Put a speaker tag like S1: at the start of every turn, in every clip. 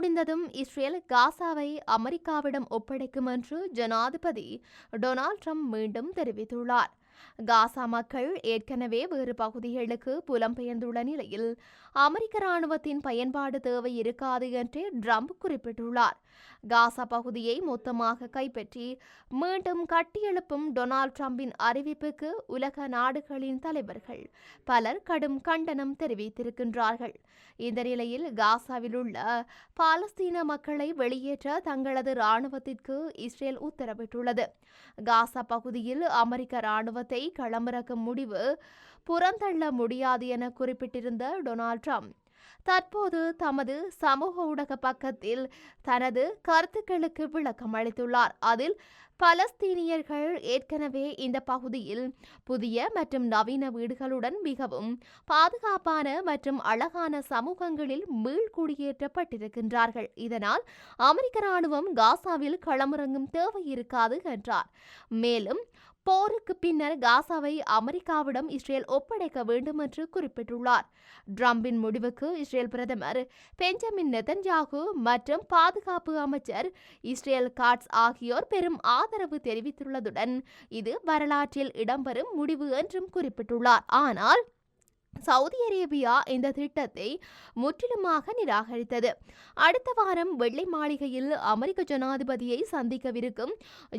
S1: முடிந்ததும் இஸ்ரேல் காசாவை அமெரிக்காவிடம் ஒப்படைக்கும் என்று ஜனாதிபதி டொனால்ட் ட்ரம்ப் மீண்டும் தெரிவித்துள்ளார். காசா மக்கள் ஏற்கனவே வேறு பகுதிகளுக்கு புலம்பெயர்ந்துள்ள நிலையில் அமெரிக்க ராணுவத்தின் பயன்பாடு தேவை இருக்காது என்று ட்ரம்ப் குறிப்பிட்டுள்ளார். காசா பகுதியை மொத்தமாக கைப்பற்றி மீண்டும் கட்டியெழுப்பும் டொனால்ட் ட்ரம்பின் அறிவிப்புக்கு உலக நாடுகளின் தலைவர்கள் பலர் கடும் கண்டனம் தெரிவித்திருக்கின்றார்கள். இந்த நிலையில் காசாவில் உள்ள பாலஸ்தீன மக்களை வெளியேற்ற தங்களது ராணுவத்திற்கு இஸ்ரேல் உத்தரவிட்டுள்ளது. காசா பகுதியில் அமெரிக்க ராணுவத்தை களமிறக்கும் முடிவு புறந்தள்ள முடியாது என குறிப்பிட்டிருந்த டொனால்ட் ட்ரம்ப் தற்போது தமது சமூக ஊடக பக்கத்தில் தனது கருத்துக்களுக்கு விளக்கம் அளித்துள்ளார். அதில் பலஸ்தீனியர்கள் ஏற்கனவே இந்த பகுதியில் புதிய மற்றும் நவீன வீடுகளுடன் மிகவும் பாதுகாப்பான மற்றும் அழகான சமூகங்களில் மீள்குடியேற்றப்பட்டிருக்கின்றார்கள். இதனால் அமெரிக்க ராணுவம் காசாவில் களமிறங்கும் தேவை இருக்காது என்றார். மேலும் போருக்கு பின்னர் காசாவை அமெரிக்காவிடம் இஸ்ரேல் ஒப்படைக்க வேண்டும் என்று குறிப்பிட்டுள்ளார். ட்ரம்பின் முடிவுக்கு இஸ்ரேல் பிரதமர் பெஞ்சமின் நெதன்யாகு மற்றும் பாதுகாப்பு அமைச்சர் இஸ்ரேல் காட்ஸ் ஆகியோர் பெரும் ஆதரவு தெரிவித்துள்ளதுடன் இது வரலாற்றில் இடம்பெறும் முடிவு என்றும் குறிப்பிட்டுள்ளார். ஆனால் சவுதி அரேபியா இந்த திட்டத்தை முற்றிலுமாக நிராகரித்தது. அடுத்த வாரம் வெள்ளை மாளிகையில் அமெரிக்க ஜனாதிபதியை சந்திக்கவிருக்கும்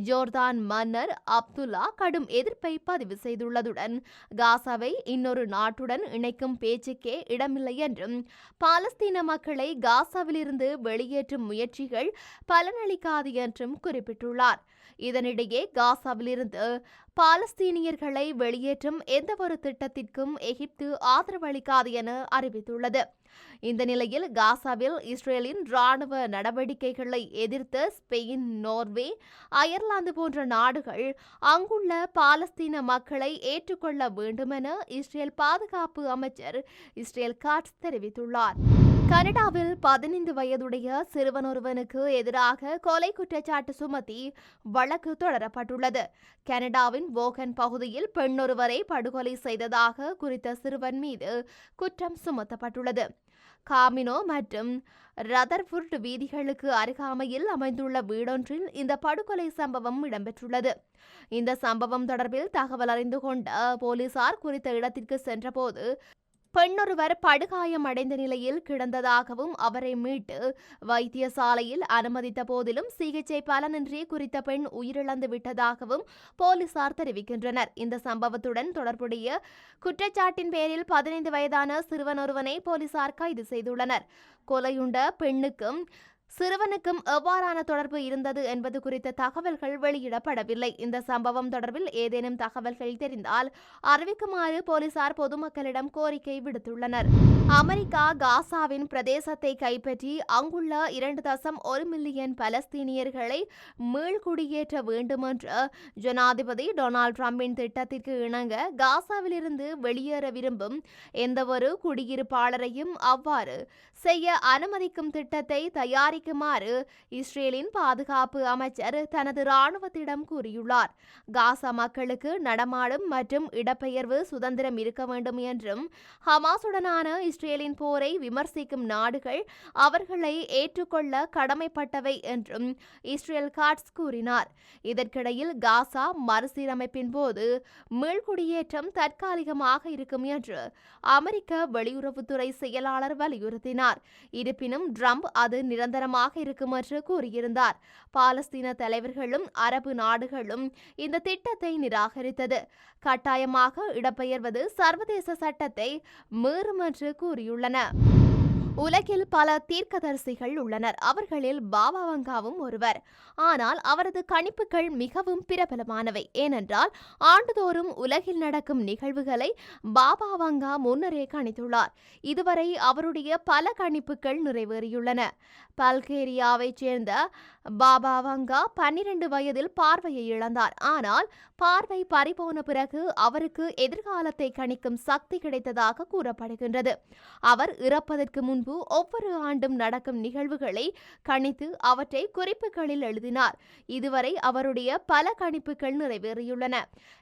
S1: ஜோர்தான் மன்னர் அப்துல்லா கடும் எதிர்ப்பை பதிவு செய்துள்ளதுடன் காசாவை இன்னொரு நாட்டுடன் இணைக்கும் பேச்சுக்கே இடமில்லை என்றும் பாலஸ்தீன மக்களை காசாவிலிருந்து வெளியேற்றும் முயற்சிகள் பலனளிக்காது என்றும் குறிப்பிட்டுள்ளார். இதனிடையே காசாவிலிருந்து பாலஸ்தீனியர்களை வெளியேற்றும் எந்தவொரு திட்டத்திற்கும் எகிப்து ஆதரவளிக்காது என அறிவித்துள்ளது. இந்த நிலையில் காசாவில் இஸ்ரேலின் ராணுவ நடவடிக்கைகளை எதிர்த்த ஸ்பெயின், நோர்வே, அயர்லாந்து போன்ற நாடுகள் அங்குள்ள பாலஸ்தீன மக்களை ஏற்றுக்கொள்ள வேண்டுமென இஸ்ரேல் பாதுகாப்பு அமைச்சர் இஸ்ரேல் காட்ஸ் தெரிவித்துள்ளார். கனடாவில் 15 வயதுடைய சிறுவனொருவனுக்கு எதிராக கொலை குற்றச்சாட்டு சுமத்தி வழக்கு தொடரப்பட்டுள்ளது. கனடாவின் வோகன் பகுதியில் பெண்ணொருவரை படுகொலை செய்ததாக குறித்த சிறுவன் மீது குற்றம் சுமத்தப்பட்டுள்ளது. காமினோ மற்றும் ரதர்வுட் வீதிகளுக்கு அருகாமையில் அமைந்துள்ள வீடொன்றில் இந்த படுகொலை சம்பவம் இடம்பெற்றுள்ளது. இந்த சம்பவம் தொடர்பில் தகவல் அறிந்து கொண்ட போலீசார் குறித்த இடத்திற்கு சென்றபோது பெண்ணொருவர் படுகாயம் அடைந்த நிலையில் கிடந்ததாகவும் அவரை மீட்டு வைத்தியசாலையில் அனுமதித்த போதிலும் சிகிச்சை பலனின்றி குறித்த பெண் உயிரிழந்து விட்டதாகவும் போலீசார் தெரிவிக்கின்றனர். இந்த சம்பவத்துடன் தொடர்புடைய குற்றச்சாட்டின் பேரில் 15 வயதான சிறுவனொருவனை போலீசார் கைது செய்துள்ளனர். கொலையுண்ட பெண்ணுக்கும் சிறுவனுக்கும் எவ்வாறான தொடர்பு இருந்தது என்பது குறித்த தகவல்கள் வெளியிடப்படவில்லை. இந்த சம்பவம் தொடர்பில் ஏதேனும் தகவல்கள் தெரிந்தால் அறிவிக்குமாறு போலீசார் பொதுமக்களிடம் கோரிக்கை விடுத்துள்ளனர். அமெரிக்கா காசாவின் பிரதேசத்தை கைப்பற்றி அங்குள்ள 2.1 மில்லியன் பலஸ்தீனியர்களை மீள்குடியேற்ற வேண்டும் என்ற ஜனாதிபதி டொனால்ட் ட்ரம்பின் திட்டத்திற்கு இணங்க காசாவிலிருந்து வெளியேற விரும்பும் எந்தவொரு குடியிருப்பாளரையும் அவ்வாறு செய்ய அனுமதிக்கும் திட்டத்தை தயாரிக்குமாறு இஸ்ரேலின் பாதுகாப்பு அமைச்சர் தனது ராணுவத்திடம் கூறியுள்ளார். காசா மக்களுக்கு நடமாடும் மற்றும் இடப்பெயர்வு சுதந்திரம் இருக்க வேண்டும் என்றும் ஹமாசுடனான இஸ்ரேலின் போரை விமர்சிக்கும் நாடுகள் அவர்களை ஏற்றுக்கொள்ள கடமைப்பட்டவை என்றும் இஸ்ரேல் காட்ஸ் கூறினார். இதற்கிடையில் காசா மறுசீரமைப்பின் போது மீள்குடியேற்றம் தற்காலிகமாக இருக்கும் என்று அமெரிக்க வெளியுறவுத்துறை செயலாளர் வலியுறுத்தினார். இருப்பினும் ட்ரம்ப் அது நிரந்தரமாக இருக்கும் என்று கூறியிருந்தார். பாலஸ்தீன தலைவர்களும் அரபு நாடுகளும் இந்த திட்டத்தை நிராகரித்தது. கட்டாயமாக இடம்பெயர்வது சர்வதேச சட்டத்தை மீறும் என்று கூறியுள்ளன. உலகில் பல தீர்க்கதரிசிகள் உள்ளனர். அவர்களில் பாபா வங்காவும் ஒருவர். ஆனால் அவரது கணிப்புகள் மிகவும் பிரபலமானவை. ஏனென்றால் ஆண்டுதோறும் உலகில் நடக்கும் நிகழ்வுகளை பாபா வங்கா முன்னரே கணித்துள்ளார். இதுவரை அவருடைய பல கணிப்புகள் நிறைவேறியுள்ளன. பல்கேரியாவைச் சேர்ந்த பாபா வங்கா 12 வயதில் பார்வையை இழந்தார். ஆனால் பார்வை பறிபோன பிறகு அவருக்கு எதிர்காலத்தை கணிக்கும் சக்தி கிடைத்ததாக கூறப்படுகின்றது. அவர் இறப்பதற்கு முன்பு ஒவ்வொரு ஆண்டும் நடக்கும் நிகழ்வுகளை கணித்து அவற்றை குறிப்புகளில் எழுதினார். இதுவரை அவருடைய பல கணிப்புகள் நிறைவேறியுள்ளன.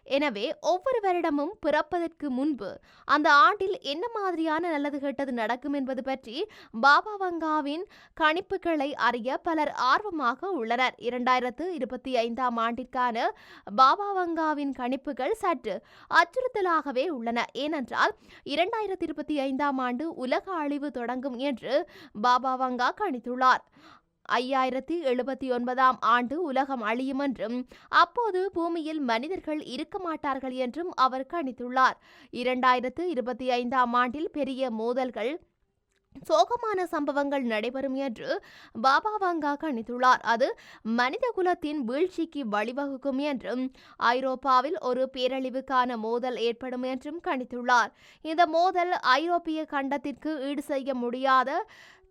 S1: எனவே ஒவ்வொரு வருடமும் பிறப்பதற்கு முன்பு அந்த ஆண்டில் என்ன மாதிரியான நல்லது கெட்டது நடக்கும் என்பது பற்றி பாபா வங்காவின் கணிப்புகளை அறிய பலர் ஆர்வமாக உள்ளனர். 2025 ஆண்டிற்கான பாபா வங்காவின் கணிப்புகள் சற்று அச்சுறுத்தலாகவே உள்ளன. ஏனென்றால் 2025 ஆண்டு உலக அழிவு தொடங்கும் என்று பாபா வங்கா கணித்துள்ளார். 5079 ஆண்டு உலகம் அழியும் என்றும் அப்போது பூமியில் மனிதர்கள் இருக்க மாட்டார்கள் என்றும் அவர் கணித்துள்ளார். 2025 ஆண்டில் பெரிய மோதல்கள் சோகமான சம்பவங்கள் நடைபெறும் என்று பாபா வங்கா கணித்துள்ளார். அது மனித குலத்தின் வீழ்ச்சிக்கு வழிவகுக்கும் என்றும் ஐரோப்பாவில் ஒரு பேரழிவுக்கான மோதல் ஏற்படும் என்றும் கணித்துள்ளார். இந்த மோதல் ஐரோப்பிய கண்டத்திற்கு ஈடு செய்ய முடியாத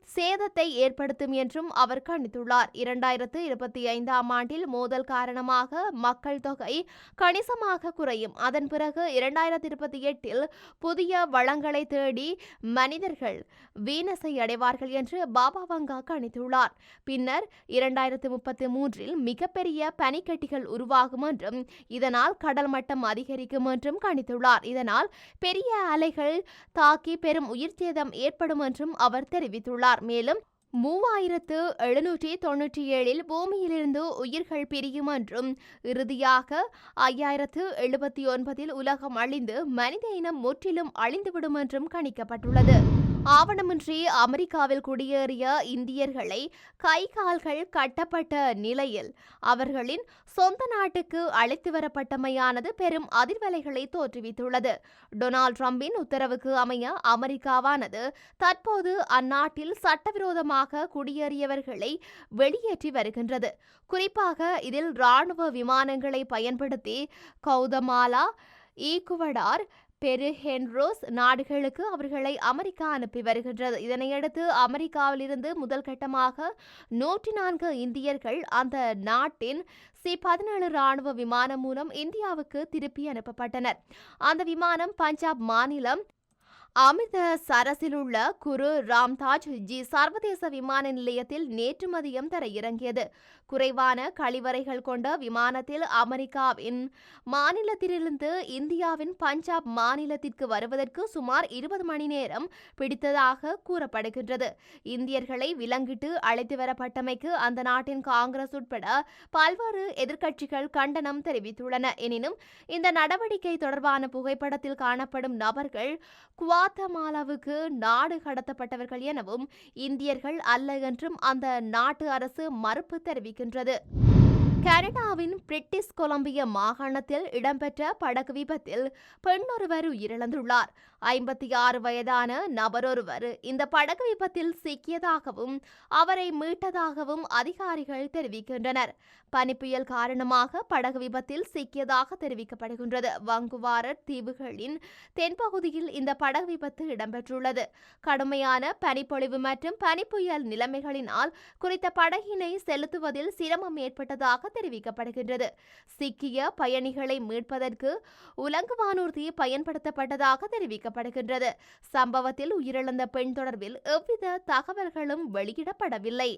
S1: சேதத்தை ஏற்படுத்தும் என்றும் அவர் கணித்துள்ளார். 2025 ஆண்டில் மோதல் காரணமாக மக்கள் தொகை கணிசமாக குறையும். அதன் பிறகு 2028 புதிய வளங்களை தேடி மனிதர்கள் வீனஸை அடைவார்கள் என்று பாபா வங்கா கணித்துள்ளார். பின்னர் 2033 மிகப்பெரிய பனிக்கட்டிகள் உருவாகும் என்றும் இதனால் கடல் மட்டம் அதிகரிக்கும் என்றும் கணித்துள்ளார். இதனால் பெரிய அலைகள் தாக்கி பெரும் உயிர் சேதம் ஏற்படும் என்றும் அவர் தெரிவித்துள்ளார். மேலும் 3797 பூமியிலிருந்து உயிர்கள் பிரியும் என்றும் இறுதியாக 5079 உலகம் அழிந்து மனித இனம் முற்றிலும் அழிந்துவிடும் என்றும் கணிக்கப்பட்டுள்ளது. ஆவணமின்றி அமெரிக்காவில் குடியேறிய இந்தியர்களை கை கால்கள் கட்டப்பட்ட நிலையில் அவர்களின் சொந்த நாட்டுக்கு அழைத்து வரப்பட்டமையானது பெரும் அதிர்வலைகளை தோற்றுவித்துள்ளது. டொனால்ட் ட்ரம்பின் உத்தரவுக்கு அமைய அமெரிக்காவானது தற்போது அந்நாட்டில் சட்டவிரோதமாக குடியேறியவர்களை வெளியேற்றி வருகின்றது. குறிப்பாக இதில் இராணுவ விமானங்களை பயன்படுத்தி கவுதமாலா, ஈக்குவடார், பெரு, ஹென்ரோஸ் நாடுகளுக்கு அவர்களை அமெரிக்கா அனுப்பி வருகின்றது. இதனையடுத்து அமெரிக்காவிலிருந்து முதல் கட்டமாக 104 இந்தியர்கள் அந்த நாட்டின் C-17 ராணுவ விமானம் மூலம் இந்தியாவுக்கு திருப்பி அனுப்பப்பட்டனர். அந்த விமானம் பஞ்சாப் மாநிலம் அமிர்தசரஸில் உள்ள குரு ராம்தாஸ் ஜி சர்வதேச விமான நிலையத்தில் நேற்று மதியம் தரையிறங்கியது. குறைவான கழிவறைகள் கொண்ட விமானத்தில் அமெரிக்காவின் மாநிலத்திலிருந்து இந்தியாவின் பஞ்சாப் மாநிலத்திற்கு வருவதற்கு சுமார் 20 மணி நேரம் பிடித்ததாக கூறப்படுகின்றது. இந்தியர்களை விலங்கிட்டு அழைத்து வரப்பட்டமைக்கு அந்த நாட்டின் காங்கிரஸ் உட்பட பல்வேறு எதிர்க்கட்சிகள் கண்டனம் தெரிவித்துள்ளன. எனினும் இந்த நடவடிக்கை தொடர்பான புகைப்படத்தில் காணப்படும் நபர்கள் குவாத்தமாலாவுக்கு நாடு கடத்தப்பட்டவர்கள் எனவும் இந்தியர்கள் அல்ல என்றும் அந்த நாட்டு அரசு மறுப்பு தெரிவிக்கின்றது. கனடாவின் பிரிட்டிஷ் கொலம்பியா மாகாணத்தில் இடம்பெற்ற படகு விபத்தில் பெண்ணொருவர் உயிரிழந்துள்ளார். 56 வயதான நபரொருவர் இந்த படகு விபத்தில் சிக்கியதாகவும் அவரை மீட்டதாகவும் அதிகாரிகள் தெரிவிக்கின்றனர். பனிப்புயல் காரணமாக படகு விபத்தில் சிக்கியதாக தெரிவிக்கப்படுகின்றது. வாங்குவாரர் தீவுகளின் தென்பகுதியில் இந்த படகு விபத்து இடம்பெற்றுள்ளது. கடுமையான பனிப்பொழிவு மற்றும் பனிப்புயல் நிலைமைகளினால் குறித்த படகினை செலுத்துவதில் சிரமம் ஏற்பட்டதாக தெரிவிக்கப்படுகின்றது. சிக்கிய பயணிகளை மீட்பதற்கு உலங்குவானூர்தி பயன்படுத்தப்பட்டதாக தெரிவிக்கப்படுகின்றது. சம்பவத்தில் உயிரிழந்த பெண் தொடர்பில் எவ்வித தகவல்களும் வெளியிடப்படவில்லை.